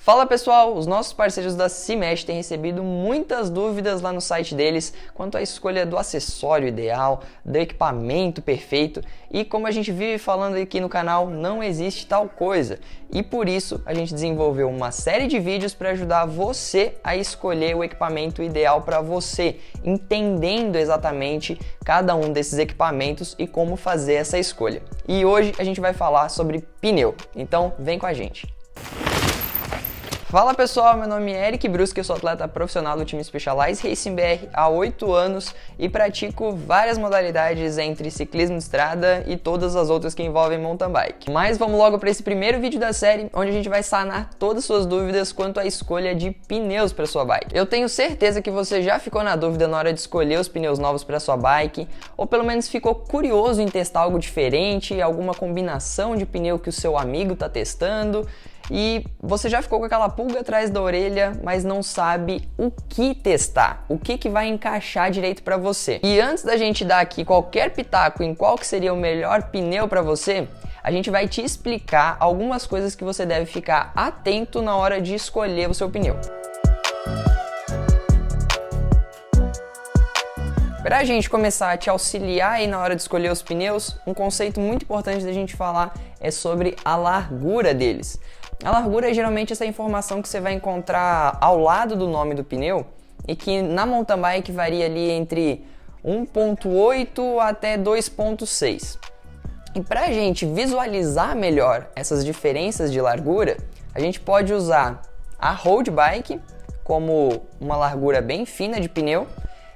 Fala pessoal, os nossos parceiros da CIMEST têm recebido muitas dúvidas lá no site deles quanto à escolha do acessório ideal, do equipamento perfeito e como a gente vive falando aqui no canal, não existe tal coisa. E por isso a gente desenvolveu uma série de vídeos para ajudar você a escolher o equipamento ideal para você, entendendo exatamente cada um desses equipamentos e como fazer essa escolha. E hoje a gente vai falar sobre pneu, então vem com a gente. Fala pessoal, meu nome é Eric Brusque, eu sou atleta profissional do time Specialized Racing BR há 8 anos e pratico várias modalidades entre ciclismo de estrada e todas as outras que envolvem mountain bike. Mas vamos logo para esse primeiro vídeo da série, onde a gente vai sanar todas as suas dúvidas quanto à escolha de pneus para sua bike. Eu tenho certeza que você já ficou na dúvida na hora de escolher os pneus novos para sua bike, ou pelo menos ficou curioso em testar algo diferente, alguma combinação de pneu que o seu amigo está testando. E você já ficou com aquela pulga atrás da orelha, mas não sabe o que testar, o que vai encaixar direito para você. E antes da gente dar aqui qualquer pitaco em qual que seria o melhor pneu para você, a gente vai te explicar algumas coisas que você deve ficar atento na hora de escolher o seu pneu. Para a gente começar a te auxiliar aí na hora de escolher os pneus, um conceito muito importante da gente falar é sobre a largura deles. A largura é geralmente essa informação que você vai encontrar ao lado do nome do pneu e que na mountain bike varia ali entre 1.8 até 2.6. E para a gente visualizar melhor essas diferenças de largura, a gente pode usar a road bike como uma largura bem fina de pneu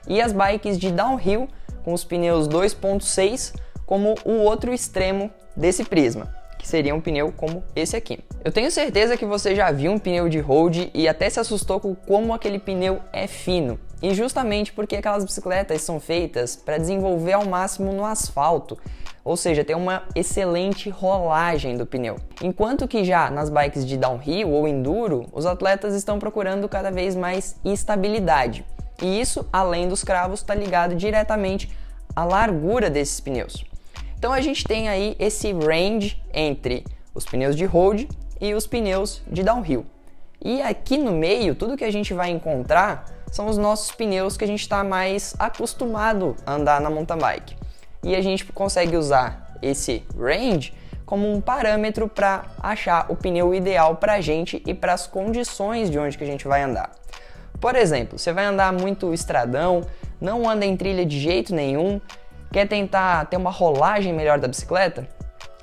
e as bikes de downhill com os pneus 2.6 como o outro extremo desse prisma, que seria um pneu como esse aqui. Eu tenho certeza que você já viu um pneu de road e até se assustou com como aquele pneu é fino. E justamente porque aquelas bicicletas são feitas para desenvolver ao máximo no asfalto, ou seja, ter uma excelente rolagem do pneu. Enquanto que já nas bikes de downhill ou enduro, os atletas estão procurando cada vez mais estabilidade. E isso, além dos cravos, está ligado diretamente à largura desses pneus. Então a gente tem aí esse range entre os pneus de road e os pneus de downhill. E aqui no meio, tudo que a gente vai encontrar são os nossos pneus que a gente está mais acostumado a andar na mountain bike. E a gente consegue usar esse range como um parâmetro para achar o pneu ideal para a gente e para as condições de onde que a gente vai andar. Por exemplo, você vai andar muito estradão, não anda em trilha de jeito nenhum, quer tentar ter uma rolagem melhor da bicicleta?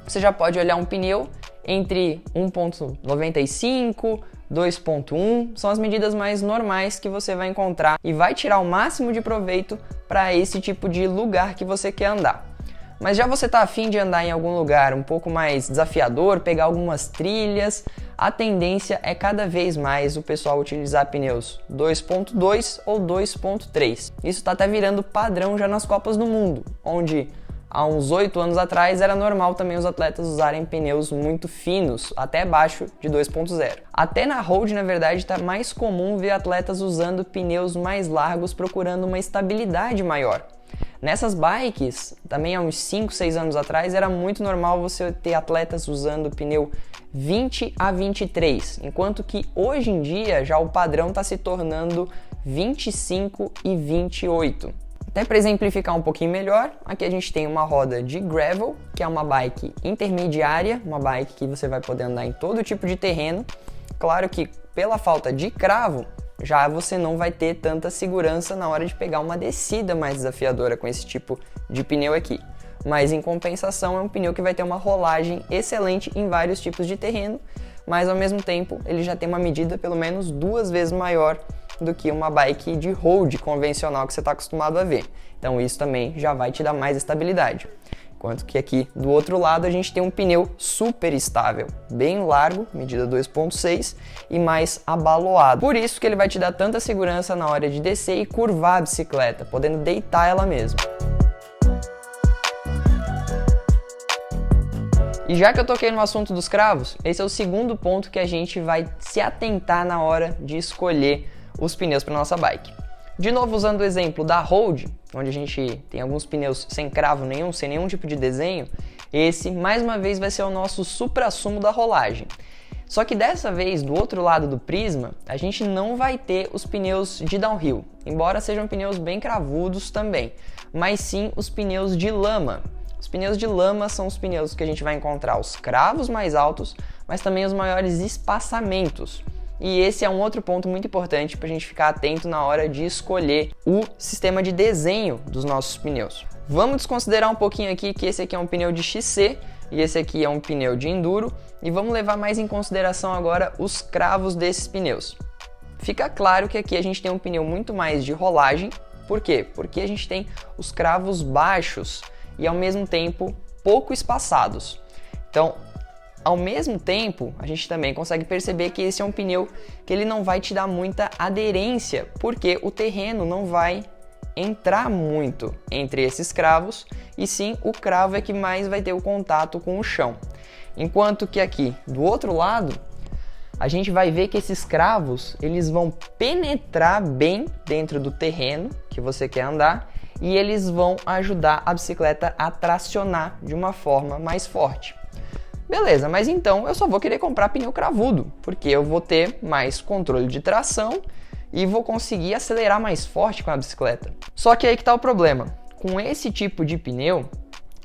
Você já pode olhar um pneu entre 1.95, 2.1, são as medidas mais normais que você vai encontrar e vai tirar o máximo de proveito para esse tipo de lugar que você quer andar. Mas já você está afim de andar em algum lugar um pouco mais desafiador, pegar algumas trilhas, a tendência é cada vez mais o pessoal utilizar pneus 2.2 ou 2.3. Isso está até virando padrão já nas Copas do Mundo, onde há uns 8 anos atrás era normal também os atletas usarem pneus muito finos, até abaixo de 2.0. Até na road, na verdade, está mais comum ver atletas usando pneus mais largos procurando uma estabilidade maior. Nessas bikes, também há uns 5, 6 anos atrás, era muito normal você ter atletas usando pneu 20 a 23, enquanto que hoje em dia já o padrão está se tornando 25 e 28. Até para exemplificar um pouquinho melhor, aqui a gente tem uma roda de gravel, que é uma bike intermediária, uma bike que você vai poder andar em todo tipo de terreno. Claro que pela falta de cravo, já você não vai ter tanta segurança na hora de pegar uma descida mais desafiadora com esse tipo de pneu aqui. Mas em compensação é um pneu que vai ter uma rolagem excelente em vários tipos de terreno, mas ao mesmo tempo ele já tem uma medida pelo menos 2 vezes maior do que uma bike de road convencional que você está acostumado a ver. Então isso também já vai te dar mais estabilidade. Enquanto que aqui do outro lado a gente tem um pneu super estável, bem largo, medida 2.6 e mais abaloado. Por isso que ele vai te dar tanta segurança na hora de descer e curvar a bicicleta, podendo deitar ela mesmo. E já que eu toquei no assunto dos cravos, esse é o segundo ponto que a gente vai se atentar na hora de escolher os pneus para nossa bike. De novo, usando o exemplo da road, onde a gente tem alguns pneus sem cravo nenhum, sem nenhum tipo de desenho, esse mais uma vez vai ser o nosso suprassumo da rolagem. Só que dessa vez, do outro lado do prisma, a gente não vai ter os pneus de downhill, embora sejam pneus bem cravudos também, mas sim os pneus de lama. Os pneus de lama são os pneus que a gente vai encontrar os cravos mais altos, mas também os maiores espaçamentos. E esse é um outro ponto muito importante para a gente ficar atento na hora de escolher o sistema de desenho dos nossos pneus. Vamos desconsiderar um pouquinho aqui que esse aqui é um pneu de XC e esse aqui é um pneu de enduro, e vamos levar mais em consideração agora os cravos desses pneus. Fica claro que aqui a gente tem um pneu muito mais de rolagem. Por quê? Porque a gente tem os cravos baixos e ao mesmo tempo pouco espaçados. Então, ao mesmo tempo, a gente também consegue perceber que esse é um pneu que ele não vai te dar muita aderência, porque o terreno não vai entrar muito entre esses cravos, e sim o cravo é que mais vai ter o contato com o chão. Enquanto que aqui, do outro lado, a gente vai ver que esses cravos, eles vão penetrar bem dentro do terreno que você quer andar, e eles vão ajudar a bicicleta a tracionar de uma forma mais forte. Beleza, mas então eu só vou querer comprar pneu cravudo, porque eu vou ter mais controle de tração e vou conseguir acelerar mais forte com a bicicleta. Só que aí que tá o problema. Com esse tipo de pneu,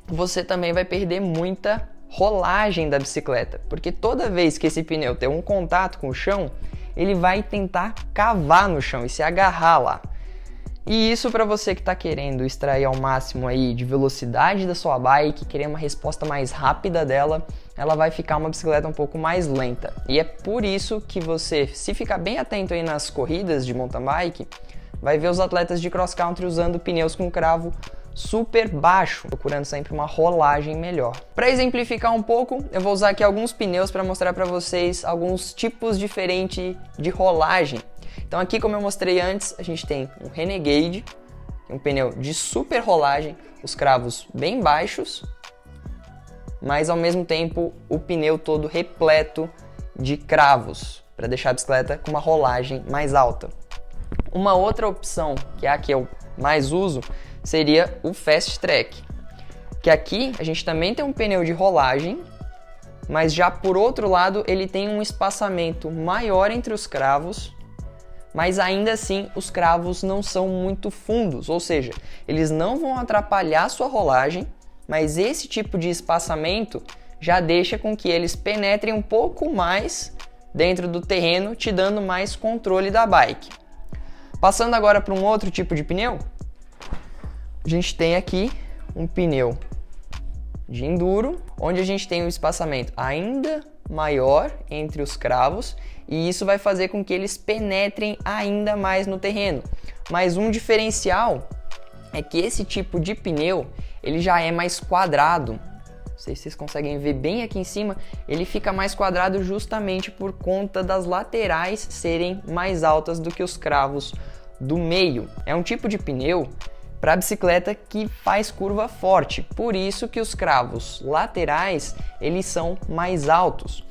você também vai perder muita rolagem da bicicleta, porque toda vez que esse pneu tem um contato com o chão, ele vai tentar cavar no chão e se agarrar lá. E isso para você que está querendo extrair ao máximo aí de velocidade da sua bike, querer uma resposta mais rápida dela, ela vai ficar uma bicicleta um pouco mais lenta. E é por isso que você, se ficar bem atento aí nas corridas de mountain bike, vai ver os atletas de cross country usando pneus com cravo super baixo, procurando sempre uma rolagem melhor. Para exemplificar um pouco, eu vou usar aqui alguns pneus para mostrar para vocês alguns tipos diferentes de rolagem. Então aqui, como eu mostrei antes, a gente tem um Renegade, um pneu de super rolagem, os cravos bem baixos, mas ao mesmo tempo o pneu todo repleto de cravos, para deixar a bicicleta com uma rolagem mais alta. Uma outra opção, que é a que eu mais uso, seria o Fast Track, que aqui a gente também tem um pneu de rolagem, mas já por outro lado ele tem um espaçamento maior entre os cravos, mas ainda assim os cravos não são muito fundos, ou seja, eles não vão atrapalhar a sua rolagem, mas esse tipo de espaçamento já deixa com que eles penetrem um pouco mais dentro do terreno, te dando mais controle da bike. Passando agora para um outro tipo de pneu, a gente tem aqui um pneu de enduro, onde a gente tem um espaçamento ainda maior entre os cravos, e isso vai fazer com que eles penetrem ainda mais no terreno. Mas um diferencial é que esse tipo de pneu, ele já é mais quadrado. Não sei se vocês conseguem ver bem aqui em cima, ele fica mais quadrado justamente por conta das laterais serem mais altas do que os cravos do meio. É um tipo de pneu para bicicleta que faz curva forte, por isso que os cravos laterais, eles são mais altos.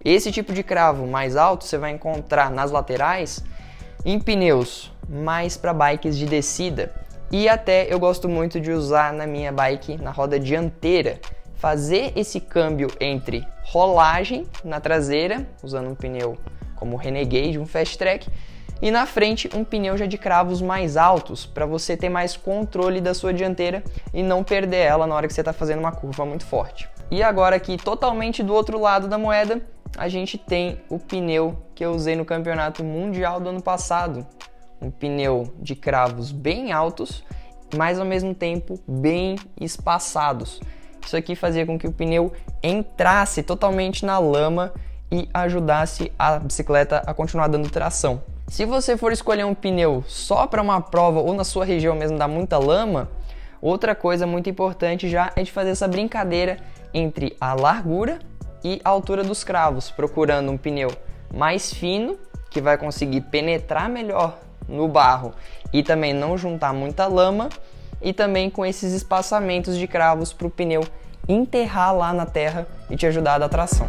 Esse tipo de cravo mais alto você vai encontrar nas laterais em pneus mais para bikes de descida, e até eu gosto muito de usar na minha bike na roda dianteira, fazer esse câmbio entre rolagem na traseira, usando um pneu como o Renegade, um Fast Track, e na frente um pneu já de cravos mais altos, para você ter mais controle da sua dianteira e não perder ela na hora que você está fazendo uma curva muito forte. E agora aqui, totalmente do outro lado da moeda, a gente tem o pneu que eu usei no campeonato mundial do ano passado. Um pneu de cravos bem altos, mas ao mesmo tempo bem espaçados. Isso aqui fazia com que o pneu entrasse totalmente na lama e ajudasse a bicicleta a continuar dando tração. Se você for escolher um pneu só para uma prova ou na sua região mesmo dá muita lama, outra coisa muito importante já é de fazer essa brincadeira entre a largura e a altura dos cravos, procurando um pneu mais fino, que vai conseguir penetrar melhor no barro e também não juntar muita lama, e também com esses espaçamentos de cravos para o pneu enterrar lá na terra e te ajudar a dar tração.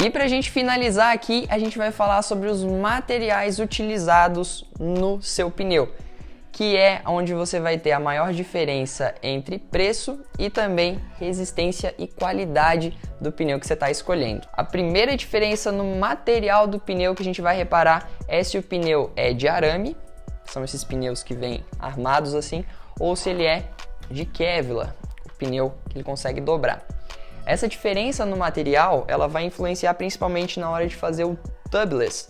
E para a gente finalizar aqui, a gente vai falar sobre os materiais utilizados no seu pneu. que é onde você vai ter a maior diferença entre preço e também resistência e qualidade do pneu que você está escolhendo. A primeira diferença no material do pneu que a gente vai reparar é se o pneu é de arame, são esses pneus que vêm armados assim, ou se ele é de Kevlar, o pneu que ele consegue dobrar. Essa diferença no material, ela vai influenciar principalmente na hora de fazer o tubeless.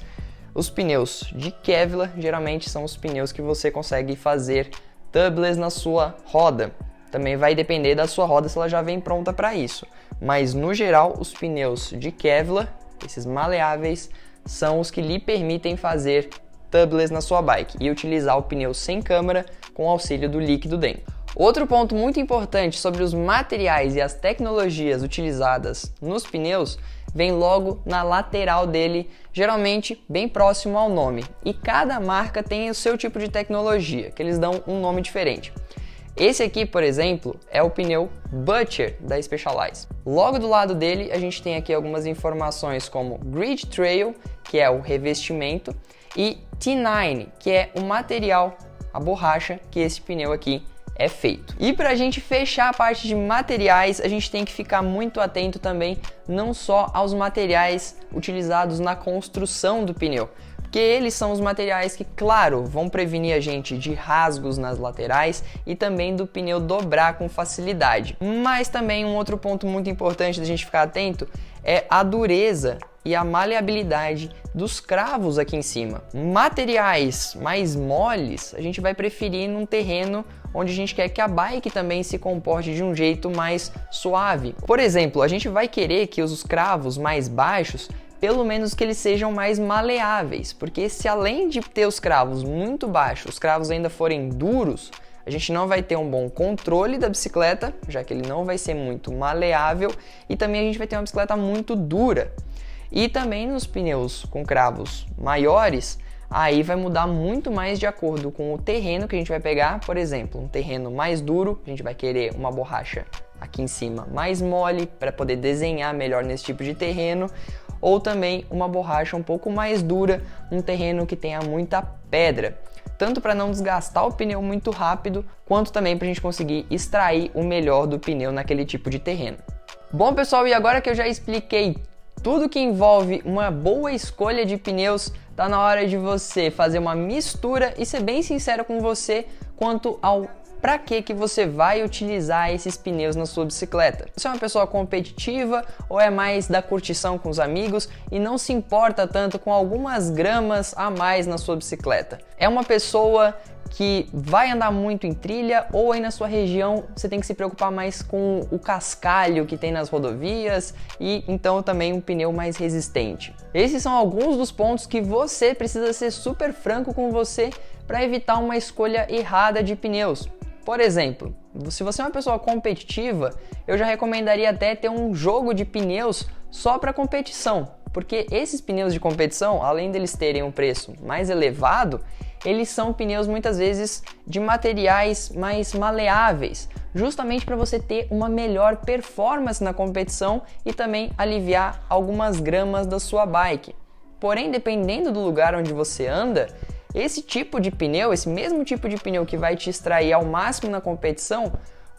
Os pneus de Kevlar geralmente são os pneus que você consegue fazer tubeless na sua roda. Também vai depender da sua roda se ela já vem pronta para isso. Mas no geral, os pneus de Kevlar, esses maleáveis, são os que lhe permitem fazer tubeless na sua bike e utilizar o pneu sem câmara com auxílio do líquido dentro. Outro ponto muito importante sobre os materiais e as tecnologias utilizadas nos pneus vem logo na lateral dele, geralmente bem próximo ao nome. E cada marca tem o seu tipo de tecnologia, que eles dão um nome diferente. Esse aqui, por exemplo, é o pneu Butcher da Specialized. Logo do lado dele, a gente tem aqui algumas informações como Grid Trail, que é o revestimento, e T9, que é o material, a borracha que esse pneu aqui é feito. E para a gente fechar a parte de materiais, a gente tem que ficar muito atento também não só aos materiais utilizados na construção do pneu, porque eles são os materiais que, claro, vão prevenir a gente de rasgos nas laterais e também do pneu dobrar com facilidade. Mas também um outro ponto muito importante da gente ficar atento é a dureza e a maleabilidade dos cravos aqui em cima. Materiais mais moles a gente vai preferir num terreno onde a gente quer que a bike também se comporte de um jeito mais suave. Por exemplo, a gente vai querer que os cravos mais baixos, pelo menos que eles sejam mais maleáveis, porque se além de ter os cravos muito baixos, os cravos ainda forem duros, a gente não vai ter um bom controle da bicicleta, já que ele não vai ser muito maleável, e também a gente vai ter uma bicicleta muito dura. E também nos pneus com cravos maiores, aí vai mudar muito mais de acordo com o terreno que a gente vai pegar. Por exemplo, um terreno mais duro, a gente vai querer uma borracha aqui em cima mais mole para poder desenhar melhor nesse tipo de terreno, ou também uma borracha um pouco mais dura, um terreno que tenha muita pedra, tanto para não desgastar o pneu muito rápido, quanto também para a gente conseguir extrair o melhor do pneu naquele tipo de terreno. Bom pessoal, e agora que eu já expliquei tudo que envolve uma boa escolha de pneus, tá na hora de você fazer uma mistura e ser bem sincero com você quanto ao para que você vai utilizar esses pneus na sua bicicleta. Você é uma pessoa competitiva ou é mais da curtição com os amigos e não se importa tanto com algumas gramas a mais na sua bicicleta? É uma pessoa que vai andar muito em trilha, ou aí na sua região você tem que se preocupar mais com o cascalho que tem nas rodovias e então também um pneu mais resistente? Esses são alguns dos pontos que você precisa ser super franco com você para evitar uma escolha errada de pneus. Por exemplo, se você é uma pessoa competitiva, eu já recomendaria até ter um jogo de pneus só para competição, porque esses pneus de competição, além deles terem um preço mais elevado, eles são pneus muitas vezes de materiais mais maleáveis, justamente para você ter uma melhor performance na competição e também aliviar algumas gramas da sua bike. Porém, dependendo do lugar onde você anda, esse tipo de pneu, esse mesmo tipo de pneu que vai te extrair ao máximo na competição,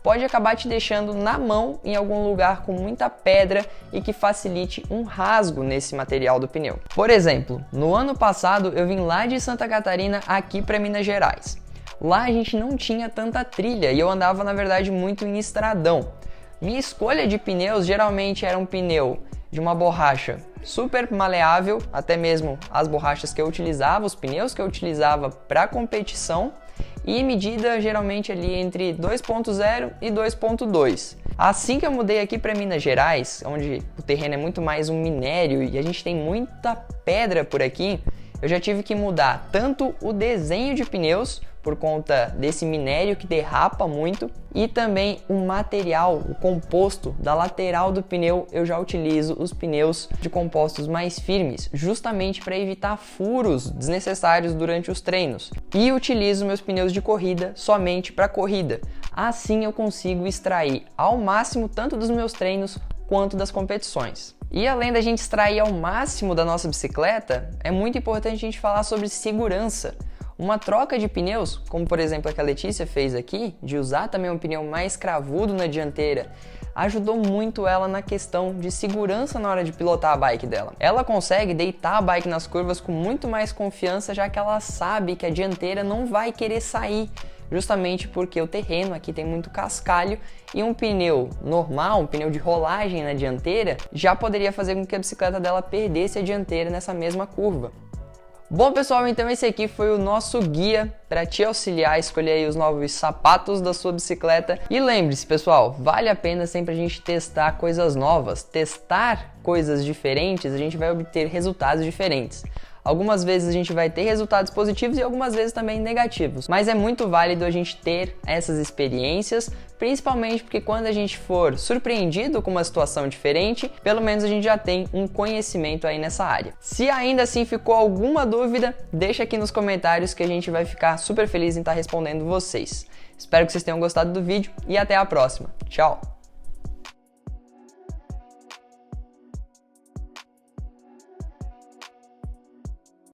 pode acabar te deixando na mão em algum lugar com muita pedra e que facilite um rasgo nesse material do pneu. Por exemplo, no ano passado eu vim lá de Santa Catarina aqui para Minas Gerais. Lá a gente não tinha tanta trilha e eu andava na verdade muito em estradão. Minha escolha de pneus geralmente era um pneu de uma borracha super maleável, até mesmo as borrachas que eu utilizava, os pneus que eu utilizava para competição, e medida geralmente ali entre 2.0 e 2.2. Assim que eu mudei aqui para Minas Gerais, onde o terreno é muito mais um minério e a gente tem muita pedra por aqui, eu já tive que mudar tanto o desenho de pneus, por conta desse minério que derrapa muito, e também o material, o composto da lateral do pneu. Eu já utilizo os pneus de compostos mais firmes, justamente para evitar furos desnecessários durante os treinos. E utilizo meus pneus de corrida somente para corrida. Assim eu consigo extrair ao máximo tanto dos meus treinos quanto das competições. E além da gente extrair ao máximo da nossa bicicleta, é muito importante a gente falar sobre segurança. Uma troca de pneus, como por exemplo a que a Letícia fez aqui, de usar também um pneu mais cravudo na dianteira, ajudou muito ela na questão de segurança na hora de pilotar a bike dela. Ela consegue deitar a bike nas curvas com muito mais confiança, já que ela sabe que a dianteira não vai querer sair, justamente porque o terreno aqui tem muito cascalho e um pneu normal, um pneu de rolagem na dianteira, já poderia fazer com que a bicicleta dela perdesse a dianteira nessa mesma curva. Bom pessoal, então esse aqui foi o nosso guia para te auxiliar a escolher aí os novos sapatos da sua bicicleta. E lembre-se pessoal, vale a pena sempre a gente testar coisas novas, testar coisas diferentes, a gente vai obter resultados diferentes. Algumas vezes a gente vai ter resultados positivos e algumas vezes também negativos, mas é muito válido a gente ter essas experiências, principalmente porque quando a gente for surpreendido com uma situação diferente, pelo menos a gente já tem um conhecimento aí nessa área. Se ainda assim ficou alguma dúvida, deixa aqui nos comentários que a gente vai ficar super feliz em estar respondendo vocês. Espero que vocês tenham gostado do vídeo e até a próxima. Tchau!